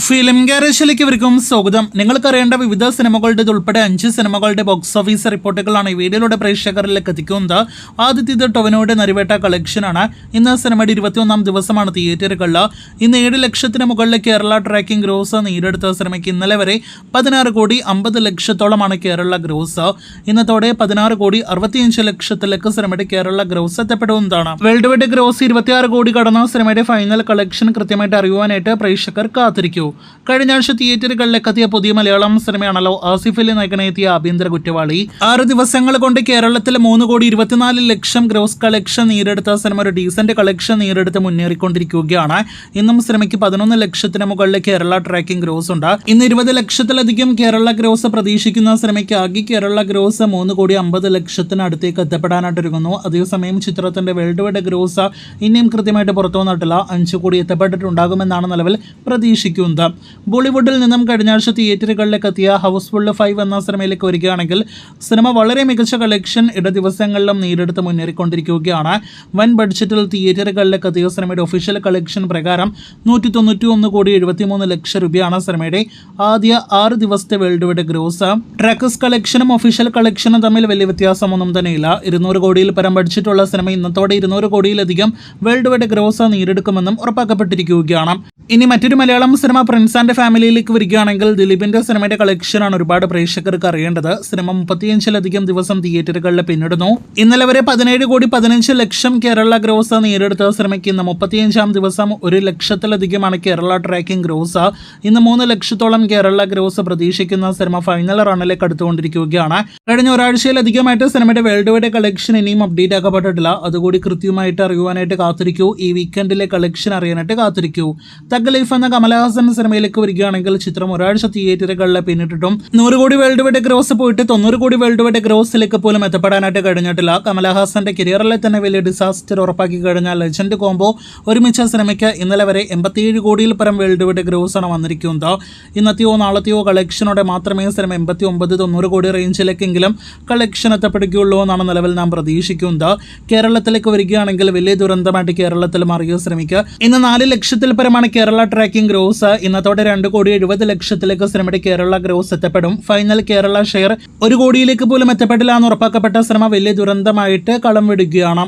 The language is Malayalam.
ഫിലിം ഗാരേജിലേക്ക് ഇവർക്കും സ്വാഗതം. നിങ്ങൾക്കറിയേണ്ട വിവിധ സിനിമകളുടെ ഉൾപ്പെടെ 5 സിനിമകളുടെ ബോക്സ് ഓഫീസ് റിപ്പോർട്ടുകളാണ് ഈ വീഡിയോയിലൂടെ പ്രേക്ഷകരിലേക്ക് എത്തിക്കുന്നത്. ആദ്യത്തേത് ടൊവിനോയുടെ നരിവേട്ട കളക്ഷനാണ്. ഇന്ന് സിനിമയുടെ 21ാം ദിവസമാണ് തിയേറ്ററുകളിൽ. ഇന്ന് 7 ലക്ഷത്തിന് മുകളിൽ കേരള ട്രാക്കിംഗ് ഗ്രോസ് നേടിയെടുത്ത സിനിമയ്ക്ക് ഇന്നലെ വരെ 16 കോടി 50 ലക്ഷത്തോളമാണ് കേരള ഗ്രോസ്. ഇന്നത്തോടെ 16 കോടി 65 ലക്ഷത്തിലേക്ക് സിനിമയുടെ കേരള ഗ്രോസ് എത്തപ്പെടുന്നതാണ്. വേൾഡ് വൈഡ് ഗ്രോസ് 26 കോടി കടന്ന സിനിമയുടെ ഫൈനൽ കളക്ഷൻ കൃത്യമായിട്ട് അറിയുവാനായിട്ട് പ്രേക്ഷകർ കാത്തിരിക്കൂ. കഴിഞ്ഞ ആഴ്ച തിയേറ്ററുകളിലേക്ക് എത്തിയ പുതിയ മലയാളം സിനിമയാണല്ലോ ആസിഫ് അലി നായകനെത്തിയ ആഭ്യന്തര കുറ്റവാളി. 6 ദിവസങ്ങൾ കൊണ്ട് കേരളത്തിൽ 3 കോടി 24 ലക്ഷം ഗ്രോസ് കളക്ഷൻ നേടിയെടുത്ത സിനിമ ഒരു ഡീസന്റ് കളക്ഷൻ നേടിയെടുത്ത് മുന്നേറിക്കൊണ്ടിരിക്കുകയാണ്. ഇന്നും സിനിമയ്ക്ക് 11 ലക്ഷത്തിന് മുകളിൽ കേരള ട്രാക്കിംഗ് ഗ്രോസ് ഉണ്ട്. ഇന്ന് 20 ലക്ഷത്തിലധികം കേരള ഗ്രോസ് പ്രതീക്ഷിക്കുന്ന സിനിമയ്ക്ക് ആകെ കേരള ഗ്രോസ് 3 കോടി 50 ലക്ഷത്തിന് അടുത്തേക്ക് എത്തപ്പെടാനായിട്ട് ഒരുങ്ങുന്നു. അതേസമയം ചിത്രത്തിന്റെ വേൾഡ് വൈഡ് ഗ്രോസ് ഇനിയും കൃത്യമായിട്ട് പുറത്തു വന്നിട്ടില്ല. 5 കോടി എത്തപ്പെട്ടിട്ടുണ്ടാകുമെന്നാണ് നിലവിൽ പ്രതീക്ഷിക്കുന്നത്. ബോളിവുഡിൽ നിന്നും കഴിഞ്ഞ ആഴ്ച തിയേറ്ററുകളിലേക്ക് എത്തിയ ഹൗസ്ഫുൾ 5 എന്ന സിനിമയിലേക്ക് വരികയാണെങ്കിൽ സിനിമ വളരെ മികച്ച കളക്ഷൻ ദിവസങ്ങളിലും നേടിയെടുത്ത് മുന്നേറിക്കൊണ്ടിരിക്കുകയാണ്. വൻ ബഡ്ജറ്റിൽ തിയേറ്ററുകളിലേക്ക് എത്തിയ സിനിമയുടെ ഒഫീഷ്യൽ കളക്ഷൻ പ്രകാരം 191 കോടി 73 ലക്ഷം രൂപയാണ് സിനിമയുടെ ആദ്യ 6 ദിവസത്തെ വേൾഡ് വൈഡ് ഗ്രോസ്. ട്രാക്കസ് കളക്ഷനും ഒഫീഷ്യൽ കളക്ഷനും തമ്മിൽ വലിയ വ്യത്യാസമൊന്നും തന്നെയില്ല. 200 കോടിയിൽ പരം ബഡ്ജറ്റുള്ള സിനിമ ഇന്നത്തോടെ 200 കോടിയിലധികം വേൾഡ് വൈഡ് ഗ്രോസ് നേടിയെടുക്കുമെന്നും ഉറപ്പാക്കപ്പെട്ടിരിക്കുകയാണ്. ഇനി മറ്റൊരു മലയാളം സിനിമ പ്രിൻസ് ആൻഡ് ഫാമിലിയിലേക്ക് വരികയാണെങ്കിൽ ദിലീപിന്റെ സിനിമയുടെ കളക്ഷനാണ് ഒരുപാട് പ്രേക്ഷകർക്ക് അറിയേണ്ടത്. സിനിമ 35ലധികം ദിവസം തിയേറ്ററുകളിൽ പിന്നിടുന്നു. ഇന്നലെ വരെ 17 കോടി 15 ലക്ഷം കേരള ഗ്രോസ് നേടിയെടുത്ത സിനിമയ്ക്ക് ഇന്ന് 35ാം ദിവസം 1 ലക്ഷത്തിലധികമാണ് കേരള ട്രാക്കിംഗ് ഗ്രോസ്. ഇന്ന് 3 ലക്ഷത്തോളം കേരള ഗ്രോസ് പ്രതീക്ഷിക്കുന്ന സിനിമ ഫൈനൽ റണ്ണിലേക്ക് അടുത്തുകൊണ്ടിരിക്കുകയാണ്. കഴിഞ്ഞ ഒരാഴ്ചയിലധികമായിട്ട് സിനിമയുടെ വേൾഡ് വൈഡ് കളക്ഷൻ ഇനിയും അപ്ഡേറ്റ് ആക്കപ്പെട്ടിട്ടില്ല. അതുകൂടി കൃത്യമായിട്ട് അറിയുവാനായിട്ട് കാത്തിരിക്കൂ. ഈ വീക്കെൻഡിലെ കളക്ഷൻ അറിയാനായിട്ട് കാത്തിരിക്കൂ. തഗ് ലൈഫ് എന്ന കമലഹാസൻ സിനിമയിലേക്ക് വരികയാണെങ്കിൽ ചിത്രം ഒരാഴ്ച തിയേറ്ററുകളിൽ പിന്നിട്ടിട്ടും 100 കോടി വേൾഡ് വൈഡ് ഗ്രോസ് പോയിട്ട് 90 കോടി വേൾഡ് വൈഡ് ഗ്രോസിലേക്ക് പോലും എത്തപ്പെടാനായിട്ട് കഴിഞ്ഞിട്ടില്ല. കമലഹാസന്റെ കരിയറിലെ തന്നെ വലിയ ഡിസാസ്റ്റർ ഉറപ്പാക്കി കഴിഞ്ഞ ലെജൻഡ് കോംബോ ഒരുമിച്ച സിനിമയ്ക്ക് ഇന്നലെ വരെ 87 കോടിയിൽ പരം വേൾഡ് വൈഡ് ഗ്രോസ് ആണ് വന്നിരിക്കുന്നത്. ഇന്നത്തെയോ നാളത്തെയോ കളക്ഷനോടെ മാത്രമേ സിനിമ 89-90 കോടി റേഞ്ചിലേക്കെങ്കിലും കളക്ഷൻ എത്തപ്പെടുകയുള്ളൂ എന്നാണ് നിലവിൽ നാം പ്രതീക്ഷിക്കുന്നത്. കേരളത്തിലേക്ക് വരികയാണെങ്കിൽ വലിയ ദുരന്തമായിട്ട് കേരളത്തിൽ മാറിയ സിനിമയ്ക്ക് ഇന്ന് 4 ലക്ഷത്തിൽ പരമാണ് കേരള ട്രാക്കിംഗ് ഗ്രോസ്. ഇന്നത്തോടെ 2 കോടി 70 ലക്ഷത്തിലേക്ക് സിനിമയുടെ കേരള ഗ്രോസ് എത്തപ്പെടും. ഫൈനൽ കേരള ഷെയർ 1 കോടിയിലേക്ക് പോലും എത്തപ്പെടില്ല എന്ന് ഉറപ്പാക്കപ്പെട്ട സിനിമ വലിയ ദുരന്തമായിട്ട് കളം വിടുകയാണ്.